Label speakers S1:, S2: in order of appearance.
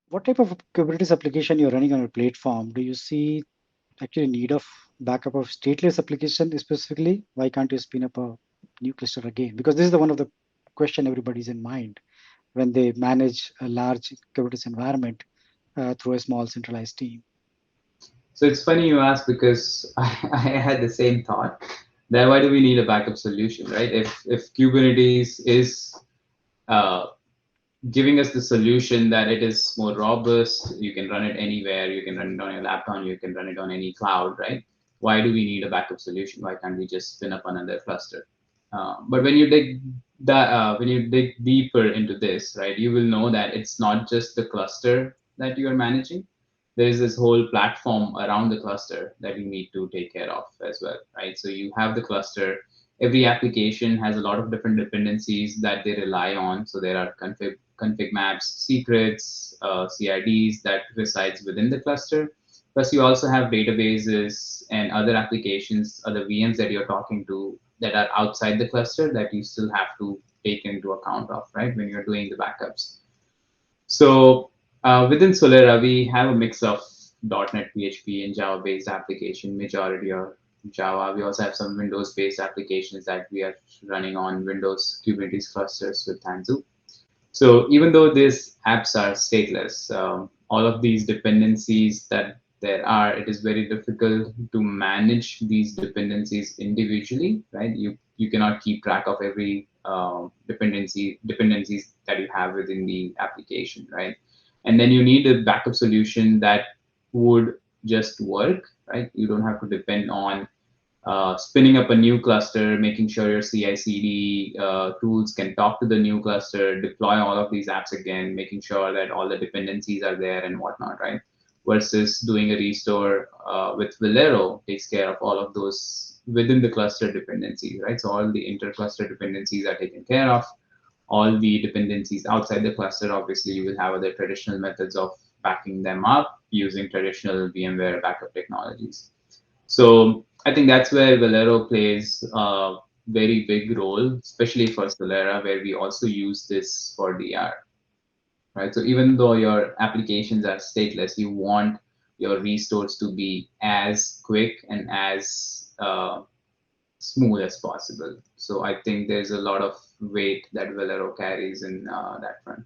S1: what type of Kubernetes application you're running on your platform? Do you see actually need of backup of stateless application specifically? Why can't you spin up a new cluster again? Because this is the one of the question everybody's in mind when they manage a large Kubernetes environment through a small centralized team.
S2: So it's funny you ask because I had the same thought that why do we need a backup solution, right? If Kubernetes is uh, giving us the solution that it is more robust, you can run it anywhere, you can run it on your laptop, you can run it on any cloud, right? Why do we need a backup solution? Why can't we just spin up another cluster? But when you dig deeper into this, right, you will know that it's not just the cluster that you are managing. There is this whole platform around the cluster that you need to take care of as well, right? So you have the cluster. Every application has a lot of different dependencies that they rely on. So there are config maps, secrets, CRDs that resides within the cluster. Plus, you also have databases and other applications, other VMs that you're talking to that are outside the cluster that you still have to take into account of, right, when you're doing the backups. So within Solera, we have a mix of .NET, PHP, and Java-based application. Majority are Java. We also have some Windows-based applications that we are running on Windows Kubernetes clusters with Tanzu. So even though these apps are stateless, all of these dependencies that there are, it is very difficult to manage these dependencies individually, right? You cannot keep track of every dependencies that you have within the application, right? And then you need a backup solution that would just work, right? You don't have to depend on spinning up a new cluster, making sure your CI/CD tools can talk to the new cluster, deploy all of these apps again, making sure that all the dependencies are there and whatnot, right? Versus doing a restore with Velero takes care of all of those within the cluster dependencies, right? So all the inter-cluster dependencies are taken care of. All the dependencies outside the cluster, obviously, you will have other traditional methods of backing them up using traditional VMware backup technologies. So I think that's where Velero plays a very big role, especially for Solera, where we also use this for DR, right? So even though your applications are stateless, you want your restores to be as quick and as smooth as possible. So I think there's a lot of weight that Velero carries in that front.